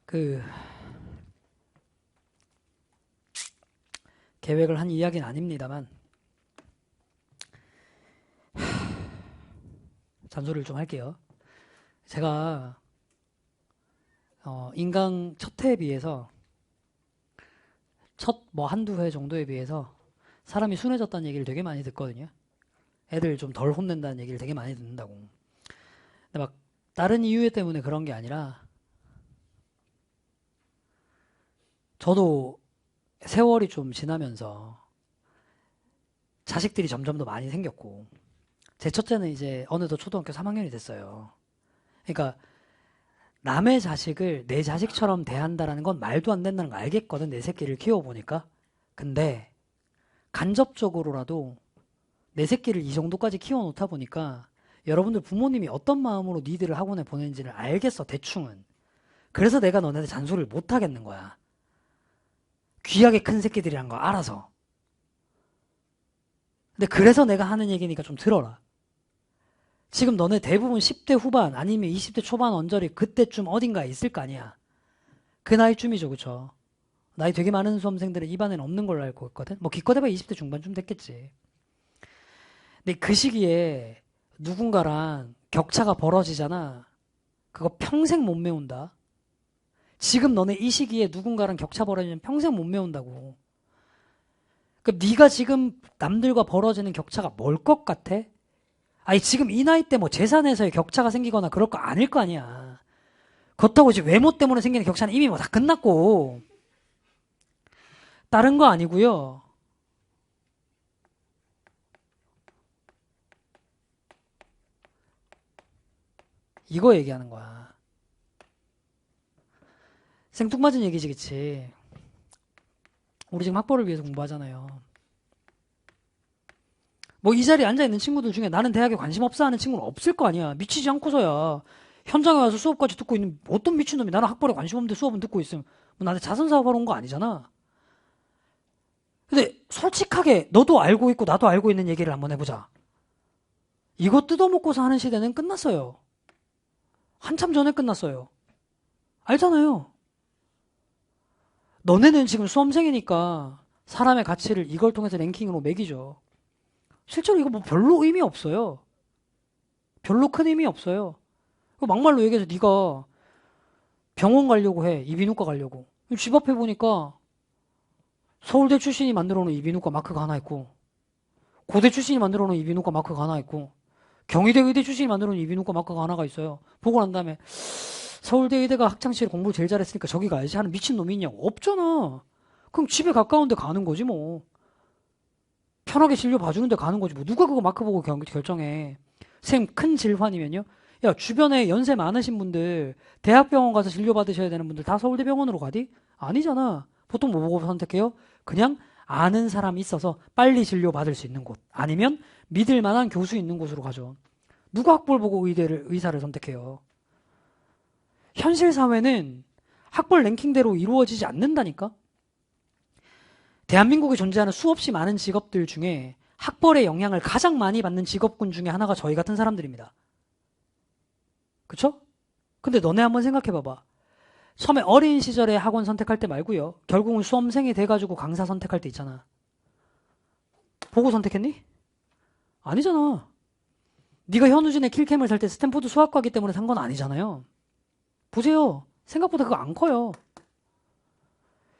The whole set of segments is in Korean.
그 계획을 한 이야기는 아닙니다만 잔소리를 좀 할게요. 제가 인강 첫 회에 비해서 첫 뭐 한두 회 정도에 비해서 사람이 순해졌다는 얘기를 되게 많이 듣거든요. 애들 좀 덜 혼낸다는 얘기를 되게 많이 듣는다고. 근데 막 다른 이유 때문에 그런 게 아니라 저도 세월이 좀 지나면서 자식들이 점점 더 많이 생겼고 제 첫째는 이제 어느덧 초등학교 3학년이 됐어요. 그러니까 남의 자식을 내 자식처럼 대한다라는 건 말도 안 된다는 거 알겠거든, 내 새끼를 키워보니까. 근데 간접적으로라도 내 새끼를 이 정도까지 키워놓다 보니까 여러분들 부모님이 어떤 마음으로 니들을 학원에 보내는지를 알겠어, 대충은. 그래서 내가 너네한테 잔소리를 못 하겠는 거야. 귀하게 큰 새끼들이란 거 알아서. 근데 그래서 내가 하는 얘기니까 좀 들어라. 지금 너네 대부분 10대 후반 아니면 20대 초반 언저리 그때쯤 어딘가에 있을 거 아니야. 그 나이쯤이죠, 그쵸? 나이 되게 많은 수험생들은 입안에는 없는 걸로 알고 있거든. 뭐 기껏 해봐 20대 중반쯤 됐겠지. 근데 그 시기에 누군가랑 격차가 벌어지잖아. 그거 평생 못 메운다. 지금 너네 이 시기에 누군가랑 격차 벌어지면 평생 못 메운다고. 그럼 네가 지금 남들과 벌어지는 격차가 뭘 것 같아? 아니 지금 이 나이 때 뭐 재산에서의 격차가 생기거나 그럴 거 아닐 거 아니야. 그렇다고 이제 외모 때문에 생기는 격차는 이미 뭐 다 끝났고 다른 거 아니고요. 이거 얘기하는 거야. 생뚱맞은 얘기지, 그치? 우리 지금 학벌을 위해서 공부하잖아요. 뭐 이 자리에 앉아있는 친구들 중에 나는 대학에 관심 없어 하는 친구는 없을 거 아니야. 미치지 않고서야 현장에 와서 수업까지 듣고 있는 어떤 미친놈이 나는 학벌에 관심 없는데 수업은 듣고 있으면 뭐 나한테 자선사업하러 온 거 아니잖아. 근데 솔직하게 너도 알고 있고 나도 알고 있는 얘기를 한번 해보자. 이거 뜯어먹고서 하는 시대는 끝났어요. 한참 전에 끝났어요. 알잖아요. 너네는 지금 수험생이니까 사람의 가치를 이걸 통해서 랭킹으로 매기죠. 실제로 이거 뭐 별로 의미 없어요. 별로 큰 의미 없어요. 막말로 얘기해서 네가 병원 가려고 해. 이비인후과 가려고. 집 앞에 보니까 서울대 출신이 만들어 놓은 이비인후과 마크가 하나 있고 고대 출신이 만들어 놓은 이비인후과 마크가 하나 있고 경희대 의대 출신이 만들어 놓은 이비인후과 마크가 하나가 있어요. 보고 난 다음에 서울대 의대가 학창시절에 공부 제일 잘했으니까 저기 가야지 하는 미친놈이 있냐고. 없잖아. 그럼 집에 가까운 데 가는 거지 뭐. 편하게 진료 봐주는 데 가는 거지 뭐. 누가 그거 마크 보고 결정해. 쌤 큰 질환이면요. 야 주변에 연세 많으신 분들 대학병원 가서 진료 받으셔야 되는 분들 다 서울대병원으로 가디? 아니잖아. 보통 뭐 보고 선택해요? 그냥 아는 사람이 있어서 빨리 진료 받을 수 있는 곳 아니면 믿을 만한 교수 있는 곳으로 가죠. 누가 학벌 보고 의사를 선택해요? 현실 사회는 학벌 랭킹대로 이루어지지 않는다니까? 대한민국에 존재하는 수없이 많은 직업들 중에 학벌의 영향을 가장 많이 받는 직업군 중에 하나가 저희 같은 사람들입니다. 그쵸? 근데 너네 한번 생각해봐봐. 처음에 어린 시절에 학원 선택할 때 말고요. 결국은 수험생이 돼가지고 강사 선택할 때 있잖아. 보고 선택했니? 아니잖아. 네가 현우진의 킬캠을 살 때 스탠포드 수학과기 때문에 산 건 아니잖아요. 보세요. 생각보다 그거 안 커요.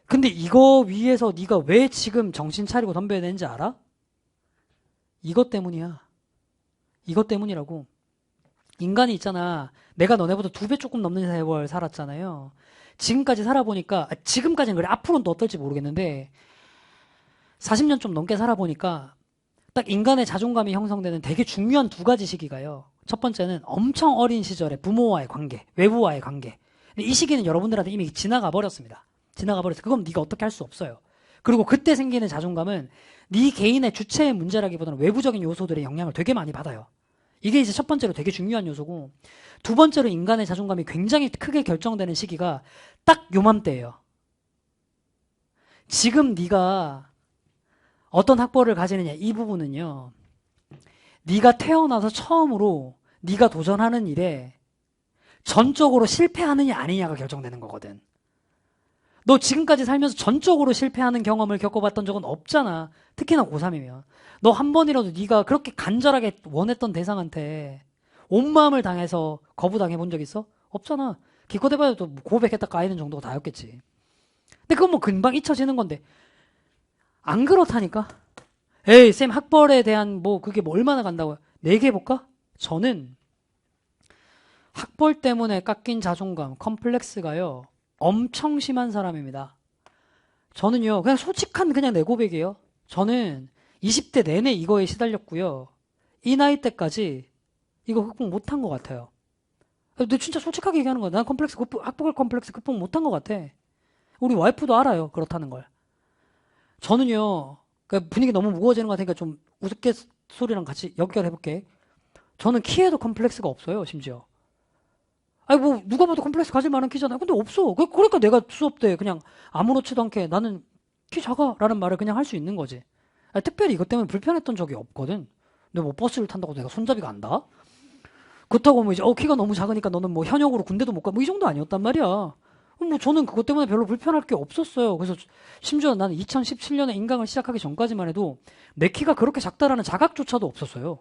근데 이거 위해서 네가 왜 지금 정신 차리고 덤벼야 되는지 알아? 이것 때문이야. 이것 때문이라고. 인간이 있잖아. 내가 너네보다 2배 조금 넘는 세월 살았잖아요. 지금까지 살아보니까 지금까지는 그래. 앞으로는 또 어떨지 모르겠는데 40년 좀 넘게 살아보니까 딱 인간의 자존감이 형성되는 되게 중요한 2가지 시기가요. 첫 번째는 엄청 어린 시절에 부모와의 관계, 외부와의 관계. 근데 이 시기는 여러분들한테 이미 지나가 버렸습니다. 지나가 버렸어요. 그건 네가 어떻게 할 수 없어요. 그리고 그때 생기는 자존감은 네 개인의 주체의 문제라기보다는 외부적인 요소들의 영향을 되게 많이 받아요. 이게 이제 첫 번째로 되게 중요한 요소고, 두 번째로 인간의 자존감이 굉장히 크게 결정되는 시기가 딱 요맘때예요. 지금 네가 어떤 학벌을 가지느냐 이 부분은요. 네가 태어나서 처음으로 네가 도전하는 일에 전적으로 실패하느냐 아니냐가 결정되는 거거든. 너 지금까지 살면서 전적으로 실패하는 경험을 겪어봤던 적은 없잖아. 특히나 고3이면. 너 한 번이라도 네가 그렇게 간절하게 원했던 대상한테 온 마음을 당해서 거부당해 본 적 있어? 없잖아. 기껏 해봐야 또 고백했다 까이는 정도가 다였겠지. 근데 그건 뭐 금방 잊혀지는 건데. 안 그렇다니까? 에이, 쌤 학벌에 대한 뭐 그게 뭐 얼마나 간다고요? 얘기해볼까? 저는 학벌 때문에 깎인 자존감, 컴플렉스가요. 엄청 심한 사람입니다. 저는요, 그냥 솔직한 그냥 내 고백이에요. 저는 20대 내내 이거에 시달렸고요. 이 나이 때까지 이거 극복 못한 것 같아요. 근데 진짜 솔직하게 얘기하는 거야. 난 학벌 컴플렉스 극복 못한 것 같아. 우리 와이프도 알아요. 그렇다는 걸. 저는요, 그러니까 분위기 너무 무거워지는 것 같으니까 좀 우스갯소리랑 같이 연결해볼게. 저는 키에도 컴플렉스가 없어요, 심지어. 아니, 뭐, 누가 봐도 컴플렉스 가질 만한 키잖아요. 근데 없어. 그러니까 내가 수업 때 그냥 아무렇지도 않게 나는 키 작아. 라는 말을 그냥 할 수 있는 거지. 아니, 특별히 이것 때문에 불편했던 적이 없거든. 근데 뭐 버스를 탄다고 내가 손잡이가 안다? 그렇다고 뭐 이제, 키가 너무 작으니까 너는 뭐 현역으로 군대도 못 가. 뭐 이 정도 아니었단 말이야. 뭐 저는 그것 때문에 별로 불편할 게 없었어요. 그래서 심지어 나는 2017년에 인강을 시작하기 전까지만 해도 내 키가 그렇게 작다라는 자각조차도 없었어요.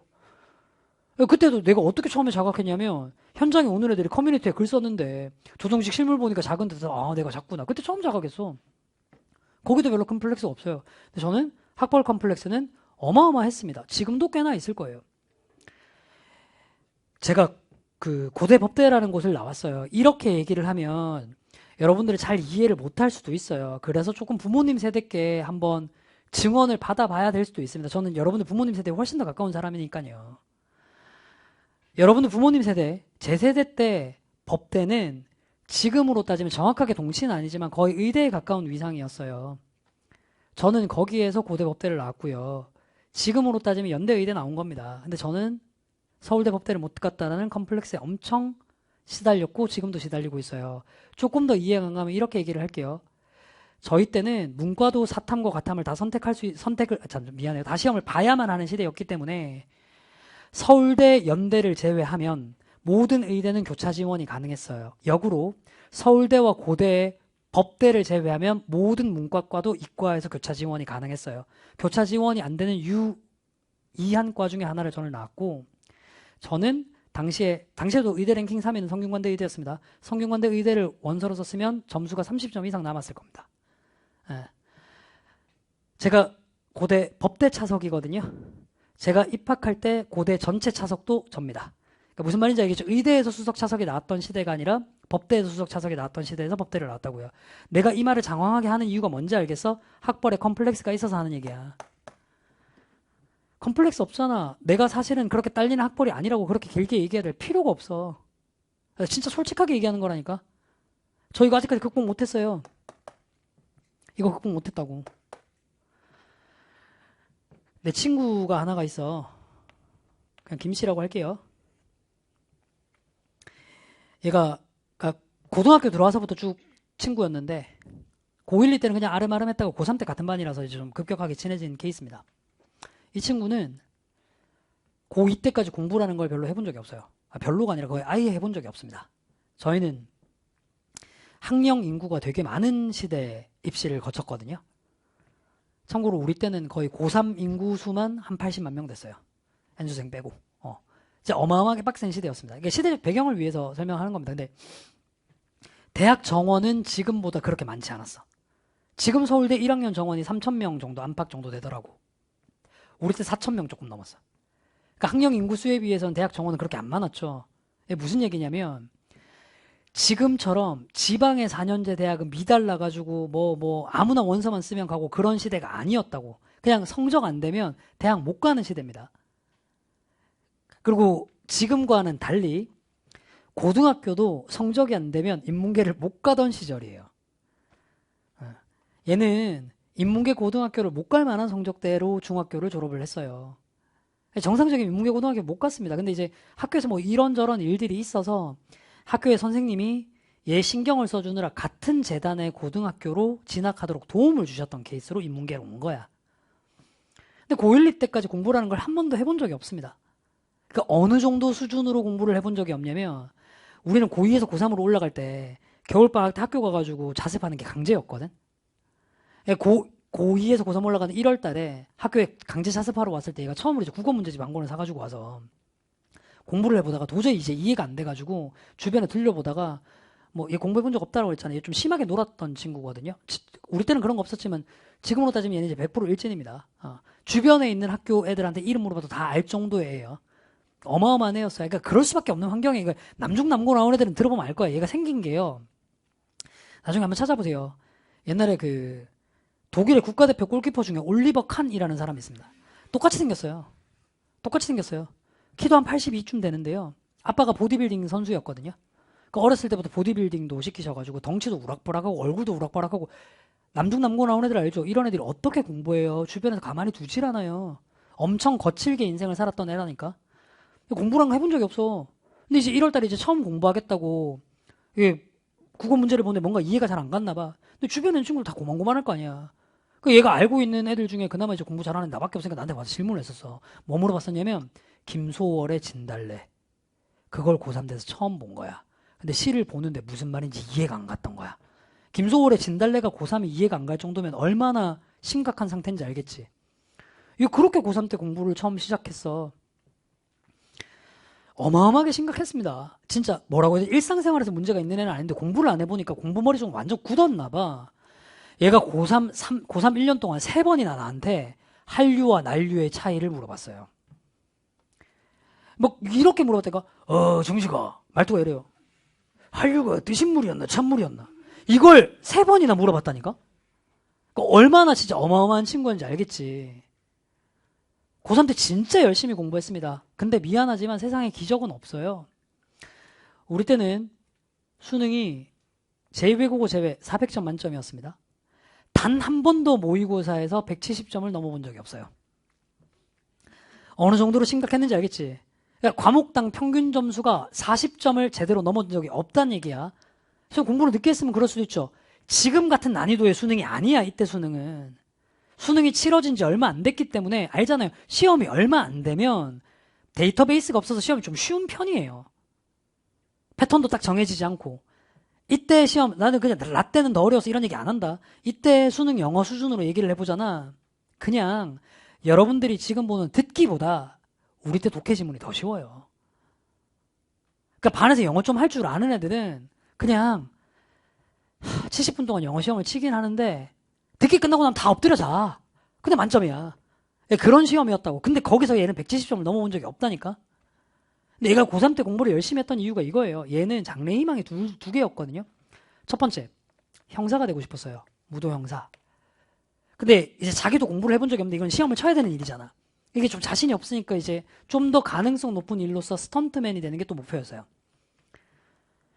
그때도 내가 어떻게 처음에 자각했냐면 현장에 오는 애들이 커뮤니티에 글 썼는데 조정식 실물 보니까 작은 데서 내가 작구나. 그때 처음 자각했어. 거기도 별로 컴플렉스가 없어요. 근데 저는 학벌 컴플렉스는 어마어마했습니다. 지금도 꽤나 있을 거예요. 제가 그 고대 법대라는 곳을 나왔어요. 이렇게 얘기를 하면 여러분들이 잘 이해를 못할 수도 있어요. 그래서 조금 부모님 세대께 한번 증언을 받아봐야 될 수도 있습니다. 저는 여러분들 부모님 세대에 훨씬 더 가까운 사람이니까요. 여러분들 부모님 세대, 제 세대 때 법대는 지금으로 따지면 정확하게 동치는 아니지만 거의 의대에 가까운 위상이었어요. 저는 거기에서 고대 법대를 나왔고요. 지금으로 따지면 연대 의대 나온 겁니다. 근데 저는 서울대 법대를 못 갔다라는 컴플렉스에 엄청 시달렸고 지금도 시달리고 있어요. 조금 더 이해가 안 가면 이렇게 얘기를 할게요. 저희 때는 문과도 사탐과 과탐을 다 미안해요. 다 시험을 봐야만 하는 시대였기 때문에 서울대, 연대를 제외하면 모든 의대는 교차 지원이 가능했어요. 역으로 서울대와 고대, 법대를 제외하면 모든 문과과도 이과에서 교차 지원이 가능했어요. 교차 지원이 안 되는 유이한 과 중에 하나를 저는 나왔고 저는 당시에도 의대 랭킹 3위는 성균관대 의대였습니다. 성균관대 의대를 원서로 썼으면 점수가 30점 이상 남았을 겁니다. 예. 제가 고대 법대 차석이거든요. 제가 입학할 때 고대 전체 차석도 접니다. 그러니까 무슨 말인지 알겠죠? 의대에서 수석 차석이 나왔던 시대가 아니라 법대에서 수석 차석이 나왔던 시대에서 법대를 나왔다고요. 내가 이 말을 장황하게 하는 이유가 뭔지 알겠어? 학벌에 컴플렉스가 있어서 하는 얘기야. 컴플렉스 없잖아. 내가 사실은 그렇게 딸리는 학벌이 아니라고 그렇게 길게 얘기해야 될 필요가 없어. 진짜 솔직하게 얘기하는 거라니까. 저 이거 아직까지 극복 못했어요. 이거 극복 못했다고. 내 친구가 하나가 있어. 그냥 김씨라고 할게요. 얘가 고등학교 들어와서부터 쭉 친구였는데 고1, 2 때는 그냥 아름아름했다고 고3 때 같은 반이라서 이제 좀 급격하게 친해진 케이스입니다. 이 친구는 고2 때까지 공부라는 걸 별로 해본 적이 없어요. 별로가 아니라 거의 아예 해본 적이 없습니다. 저희는 학령 인구가 되게 많은 시대에 입시를 거쳤거든요. 참고로 우리 때는 거의 고3 인구 수만 한 80만 명 됐어요. 연수생 빼고. 진짜 어마어마하게 빡센 시대였습니다. 이게 시대적 배경을 위해서 설명하는 겁니다. 근데 대학 정원은 지금보다 그렇게 많지 않았어. 지금 서울대 1학년 정원이 3,000명 정도 안팎 정도 되더라고. 우리 때 4,000명 조금 넘었어. 그러니까 학령 인구 수에 비해서는 대학 정원은 그렇게 안 많았죠. 이게 무슨 얘기냐면 지금처럼 지방의 4년제 대학은 미달나가지고 뭐 아무나 원서만 쓰면 가고 그런 시대가 아니었다고. 그냥 성적 안 되면 대학 못 가는 시대입니다. 그리고 지금과는 달리 고등학교도 성적이 안 되면 인문계를 못 가던 시절이에요. 얘는 인문계 고등학교를 못 갈 만한 성적대로 중학교를 졸업을 했어요. 정상적인 인문계 고등학교 못 갔습니다. 근데 이제 학교에서 뭐 이런저런 일들이 있어서 학교의 선생님이 얘 신경을 써주느라 같은 재단의 고등학교로 진학하도록 도움을 주셨던 케이스로 인문계로 온 거야. 근데 고1, 2 때까지 공부라는 걸 한 번도 해본 적이 없습니다. 그러니까 어느 정도 수준으로 공부를 해본 적이 없냐면 우리는 고2에서 고3으로 올라갈 때 겨울방학 때 학교 가가지고 자습하는 게 강제였거든. 고2에서 고3 올라가는 1월 달에 학교에 강제 자습하러 왔을 때 얘가 처음으로 이제 국어 문제집 한 권을 사가지고 와서 공부를 해보다가 도저히 이제 이해가 안 돼가지고 주변에 들려보다가 뭐 얘 공부해본 적 없다고 했잖아요. 얘 좀 심하게 놀았던 친구거든요. 우리 때는 그런 거 없었지만 지금으로 따지면 얘는 이제 100% 일진입니다. 주변에 있는 학교 애들한테 이름 물어봐도 다 알 정도의 애예요. 어마어마한 애였어요. 그러니까 그럴 수밖에 없는 환경에 남중남고 나온 애들은 들어보면 알 거야. 얘가 생긴 게요. 나중에 한번 찾아보세요. 옛날에 그 독일의 국가대표 골키퍼 중에 올리버 칸이라는 사람이 있습니다. 똑같이 생겼어요. 똑같이 생겼어요. 키도 한 82쯤 되는데요. 아빠가 보디빌딩 선수였거든요. 그러니까 어렸을 때부터 보디빌딩도 시키셔가지고 덩치도 우락부락하고 얼굴도 우락부락하고 남중남고 나온 애들 알죠? 이런 애들이 어떻게 공부해요? 주변에서 가만히 두질 않아요. 엄청 거칠게 인생을 살았던 애라니까. 공부랑 해본 적이 없어. 근데 이제 1월달에 이제 처음 공부하겠다고 이게 국어 문제를 보는데 뭔가 이해가 잘 안 갔나 봐. 근데 주변에 있는 친구들 다 고만고만할 거 아니야. 그 얘가 알고 있는 애들 중에 그나마 이제 공부 잘하는 나밖에 없으니까 나한테 와서 질문을 했었어. 뭐 물어봤었냐면 김소월의 진달래. 그걸 고3 돼서 처음 본 거야. 근데 시를 보는데 무슨 말인지 이해가 안 갔던 거야. 김소월의 진달래가 고3이 이해가 안 갈 정도면 얼마나 심각한 상태인지 알겠지. 이거 그렇게 고3 때 공부를 처음 시작했어. 어마어마하게 심각했습니다. 진짜 뭐라고 해야 돼? 일상생활에서 문제가 있는 애는 아닌데 공부를 안 해보니까 공부 머리 좀 완전 굳었나 봐. 얘가 고3 1년 동안 3번이나 나한테 한류와 난류의 차이를 물어봤어요. 뭐 이렇게 물어봤다가 정식아 말투가 이래요. 한류가 뜨신물이었나 찬물이었나 이걸 3번이나 물어봤다니까. 그러니까 얼마나 진짜 어마어마한 친구인지 알겠지. 고3 때 진짜 열심히 공부했습니다. 근데 미안하지만 세상에 기적은 없어요. 우리 때는 수능이 제2외국어 제외 400점 만점이었습니다. 단 한 번도 모의고사에서 170점을 넘어본 적이 없어요. 어느 정도로 심각했는지 알겠지? 그러니까 과목당 평균 점수가 40점을 제대로 넘어본 적이 없다는 얘기야. 그래서 공부를 늦게 했으면 그럴 수도 있죠. 지금 같은 난이도의 수능이 아니야. 이때 수능은. 수능이 치러진 지 얼마 안 됐기 때문에 알잖아요. 시험이 얼마 안 되면 데이터베이스가 없어서 시험이 좀 쉬운 편이에요. 패턴도 딱 정해지지 않고. 이때 시험, 나는 그냥 라떼는 더 어려워서 이런 얘기 안 한다. 이때 수능 영어 수준으로 얘기를 해보잖아. 그냥 여러분들이 지금 보는 듣기보다 우리 때 독해 지문이 더 쉬워요. 그러니까 반에서 영어 좀 할 줄 아는 애들은 그냥 70분 동안 영어 시험을 치긴 하는데 듣기 끝나고 나면 다 엎드려 자. 근데 만점이야. 그런 시험이었다고. 근데 거기서 얘는 170점을 넘어본 적이 없다니까. 근데 얘가 고3 때 공부를 열심히 했던 이유가 이거예요. 얘는 장래희망이 두 개였거든요. 첫 번째, 형사가 되고 싶었어요. 무도형사. 근데 이제 자기도 공부를 해본 적이 없는데 이건 시험을 쳐야 되는 일이잖아. 이게 좀 자신이 없으니까 이제 좀 더 가능성 높은 일로서 스턴트맨이 되는 게 또 목표였어요.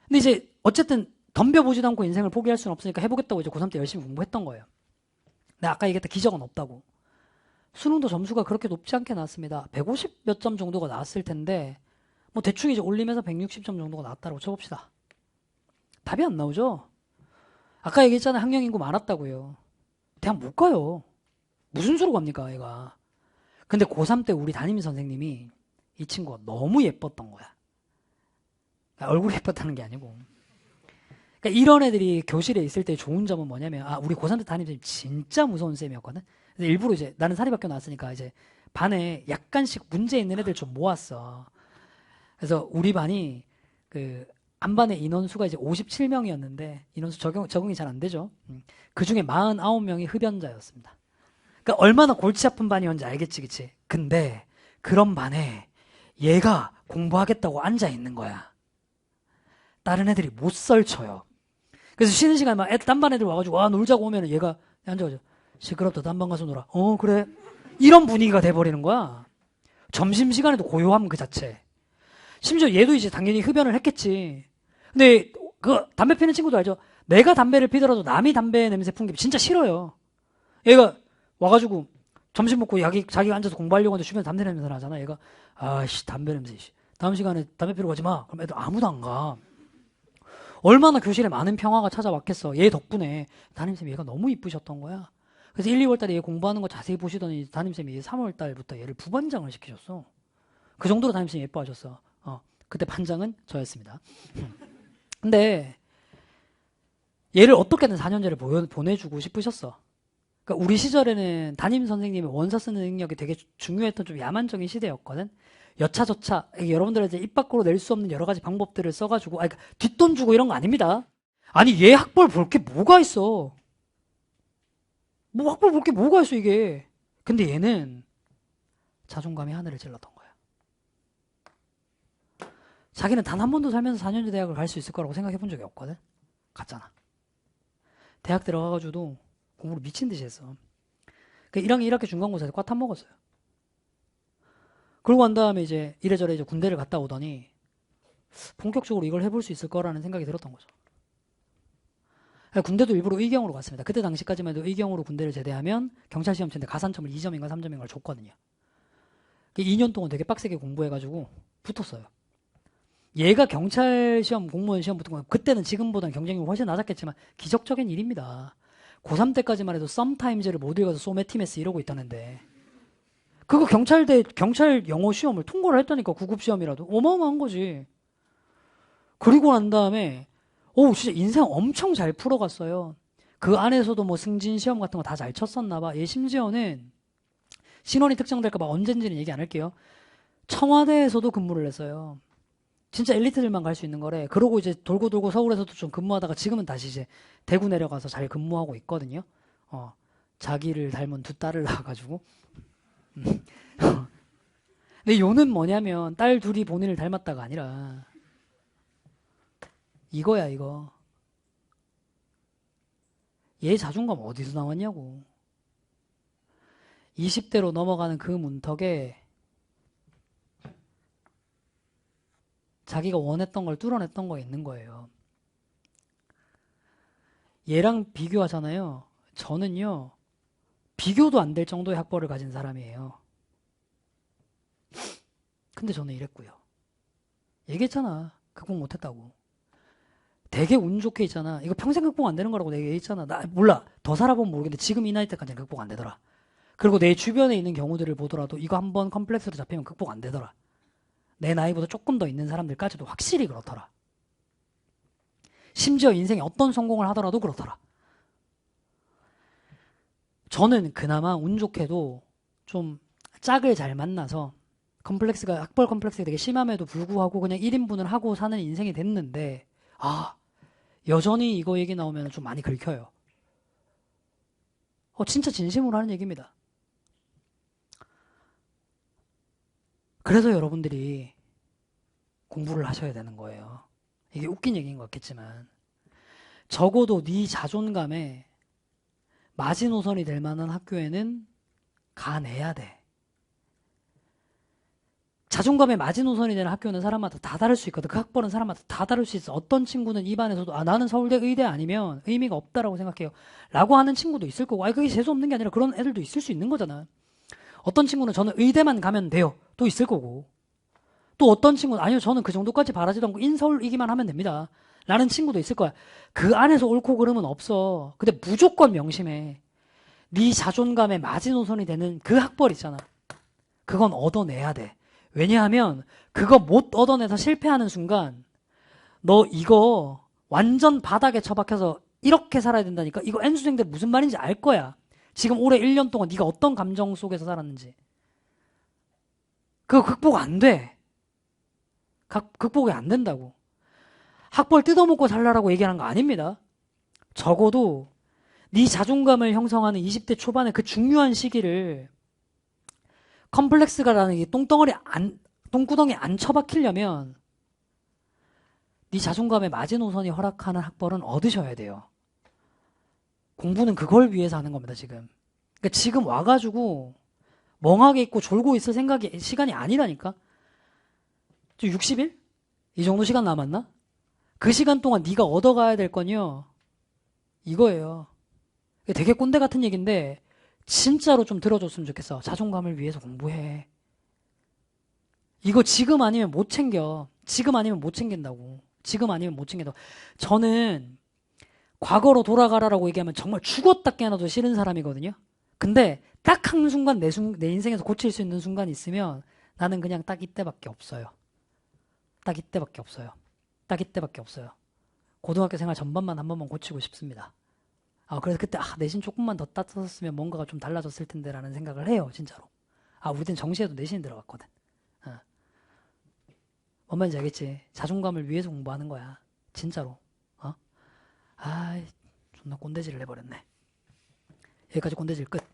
근데 이제 어쨌든 덤벼보지도 않고 인생을 포기할 수는 없으니까 해보겠다고 이제 고3 때 열심히 공부했던 거예요. 내가 아까 얘기했던 기적은 없다고. 수능도 점수가 그렇게 높지 않게 나왔습니다. 150 몇 점 정도가 나왔을 텐데 뭐 대충 이제 올리면서 160점 정도가 나왔다고 쳐봅시다. 답이 안 나오죠? 아까 얘기했잖아요. 학령 인구 많았다고요. 대학 못 가요. 무슨 수로 갑니까, 얘가. 근데 고3 때 우리 담임 선생님이 이 친구가 너무 예뻤던 거야. 그러니까 얼굴이 예뻤다는 게 아니고. 그러니까 이런 애들이 교실에 있을 때 좋은 점은 뭐냐면, 우리 고3 때 담임 선생님 진짜 무서운 쌤이었거든. 근데 일부러 이제 나는 사립학교 나왔으니까 이제 반에 약간씩 문제 있는 애들 좀 모았어. 그래서 우리 반이 그 안반의 인원수가 이제 57명이었는데 인원수 적응이 잘 안 되죠. 그 중에 49명이 흡연자였습니다. 그러니까 얼마나 골치 아픈 반이었는지 알겠지, 그치? 근데 그런 반에 얘가 공부하겠다고 앉아 있는 거야. 다른 애들이 못 설쳐요. 그래서 쉬는 시간에 막 딴 반 애들 와가지고 놀자고 오면 얘가 앉아가지고 시끄럽다, 딴 반 가서 놀아. 그래. 이런 분위기가 돼버리는 거야. 점심시간에도 고요함 그 자체. 심지어 얘도 이제 당연히 흡연을 했겠지. 근데 그 담배 피는 친구도 알죠? 내가 담배를 피더라도 남이 담배 냄새 풍기면 진짜 싫어요. 얘가 와가지고 점심 먹고 자기가 앉아서 공부하려고 하는데 주변에 담배 냄새 나잖아. 얘가 담배 냄새. 다음 시간에 담배 피러 가지 마. 그럼 애들 아무도 안 가. 얼마나 교실에 많은 평화가 찾아왔겠어. 얘 덕분에 담임쌤이 얘가 너무 이쁘셨던 거야. 그래서 1, 2월 달에 얘 공부하는 거 자세히 보시더니 담임쌤이 3월 달부터 얘를 부반장을 시키셨어. 그 정도로 담임쌤이 예뻐하셨어. 그때 반장은 저였습니다. 근데 얘를 어떻게든 4년제를 보내주고 싶으셨어. 그러니까 우리 시절에는 담임 선생님의 원서 쓰는 능력이 되게 중요했던 좀 야만적인 시대였거든. 여차저차 여러분들 이제 입 밖으로 낼 수 없는 여러 가지 방법들을 써가지고 그러니까 뒷돈 주고 이런 거 아닙니다. 아니 얘 학벌 볼 게 뭐가 있어? 뭐 학벌 볼 게 뭐가 있어 이게? 근데 얘는 자존감이 하늘을 찔렀던 거야. 자기는 단 한 번도 살면서 4년제 대학을 갈 수 있을 거라고 생각해 본 적이 없거든. 갔잖아. 대학 들어가가지고도 공부를 미친 듯이 했어. 그 1학년 1학기 중간고사에서 꽉 타먹었어요. 그러고 난 다음에 이제 이래저래 이제 군대를 갔다 오더니 본격적으로 이걸 해볼 수 있을 거라는 생각이 들었던 거죠. 군대도 일부러 의경으로 갔습니다. 그때 당시까지만 해도 의경으로 군대를 제대하면 경찰 시험 치는데 가산점을 2점인가 3점인가를 줬거든요. 2년 동안 되게 빡세게 공부해가지고 붙었어요. 얘가 경찰 시험, 공무원 시험 붙은 건 그때는 지금보다는 경쟁률이 훨씬 낮았겠지만 기적적인 일입니다. 고3 때까지만 해도 썸타임즈를 못 읽어서 소매티메스 이러고 있다는데 그거 경찰 영어 시험을 통과를 했다니까. 9급 시험이라도 어마어마한 거지. 그리고 난 다음에 진짜 인생 엄청 잘 풀어갔어요. 그 안에서도 뭐 승진 시험 같은 거 다 잘 쳤었나 봐. 얘 심지어는 신원이 특정될까 봐 언젠지는 얘기 안 할게요. 청와대에서도 근무를 했어요. 진짜 엘리트들만 갈 수 있는 거래. 그러고 이제 돌고 돌고 서울에서도 좀 근무하다가 지금은 다시 이제 대구 내려가서 잘 근무하고 있거든요. 자기를 닮은 두 딸을 낳아가지고. 근데 요는 뭐냐면 딸 둘이 본인을 닮았다가 아니라 이거야 이거. 얘 자존감 어디서 나왔냐고. 20대로 넘어가는 그 문턱에 자기가 원했던 걸 뚫어냈던 거 있는 거예요. 얘랑 비교하잖아요. 저는요 비교도 안 될 정도의 학벌을 가진 사람이에요. 근데 저는 이랬고요. 얘기했잖아. 극복 못했다고. 되게 운 좋게 있잖아. 이거 평생 극복 안 되는 거라고 내가 얘기했잖아. 나 몰라. 더 살아보면 모르겠는데 지금 이 나이 때까지는 극복 안 되더라. 그리고 내 주변에 있는 경우들을 보더라도 이거 한번 컴플렉스로 잡히면 극복 안 되더라. 내 나이보다 조금 더 있는 사람들까지도 확실히 그렇더라. 심지어 인생에 어떤 성공을 하더라도 그렇더라. 저는 그나마 운 좋게도 좀 짝을 잘 만나서 학벌 컴플렉스가 되게 심함에도 불구하고 그냥 1인분을 하고 사는 인생이 됐는데 여전히 이거 얘기 나오면 좀 많이 긁혀요. 진짜 진심으로 하는 얘기입니다. 그래서 여러분들이 공부를 하셔야 되는 거예요. 이게 웃긴 얘기인 것 같겠지만 적어도 네 자존감에 마지노선이 될 만한 학교에는 가내야 돼. 자존감의 마지노선이 되는 학교는 사람마다 다 다를 수 있거든. 그 학벌은 사람마다 다 다를 수 있어. 어떤 친구는 입안에서도 나는 서울대 의대 아니면 의미가 없다라고 생각해요 라고 하는 친구도 있을 거고 그게 재수없는 게 아니라 그런 애들도 있을 수 있는 거잖아. 어떤 친구는 저는 의대만 가면 돼요 또 있을 거고 또 어떤 친구는 아니요 저는 그 정도까지 바라지도 않고 인서울이기만 하면 됩니다 라는 친구도 있을 거야. 그 안에서 옳고 그름은 없어. 근데 무조건 명심해. 네 자존감의 마지노선이 되는 그 학벌 있잖아. 그건 얻어내야 돼. 왜냐하면 그거 못 얻어내서 실패하는 순간 너 이거 완전 바닥에 처박혀서 이렇게 살아야 된다니까. 이거 N수생들 무슨 말인지 알 거야. 지금 올해 1년 동안 네가 어떤 감정 속에서 살았는지. 그거 극복 안 돼. 극복이 안 된다고. 학벌 뜯어먹고 살라라고 얘기하는 거 아닙니다. 적어도 네 자존감을 형성하는 20대 초반의 그 중요한 시기를 컴플렉스가라는 이 똥구덩이 안 처박히려면 네 자존감의 마지노선이 허락하는 학벌은 얻으셔야 돼요. 공부는 그걸 위해서 하는 겁니다, 지금. 그러니까 지금 와가지고 멍하게 있고 졸고 있을 시간이 아니라니까. 60일? 이 정도 시간 남았나? 그 시간 동안 네가 얻어가야 될 건요. 이거예요. 되게 꼰대 같은 얘기인데 진짜로 좀 들어줬으면 좋겠어. 자존감을 위해서 공부해. 이거 지금 아니면 못 챙겨. 지금 아니면 못 챙긴다고. 지금 아니면 못 챙긴다고. 저는 과거로 돌아가라라고 얘기하면 정말 죽었다 깨어나도 싫은 사람이거든요. 근데 딱 한순간 내 인생에서 고칠 수 있는 순간이 있으면 나는 그냥 딱 이때밖에 없어요. 딱 이때밖에 없어요. 딱 이때밖에 없어요. 고등학교 생활 전반만 한 번만 고치고 싶습니다. 그래서 그때 내신 조금만 더 땄었으면 뭔가가 좀 달라졌을 텐데라는 생각을 해요, 진짜로. 우리 때는 정시에도 내신이 들어갔거든. 뭔 말인지 알겠지? 자존감을 위해서 공부하는 거야. 진짜로. 존나 꼰대질을 해버렸네. 여기까지 꼰대질 끝.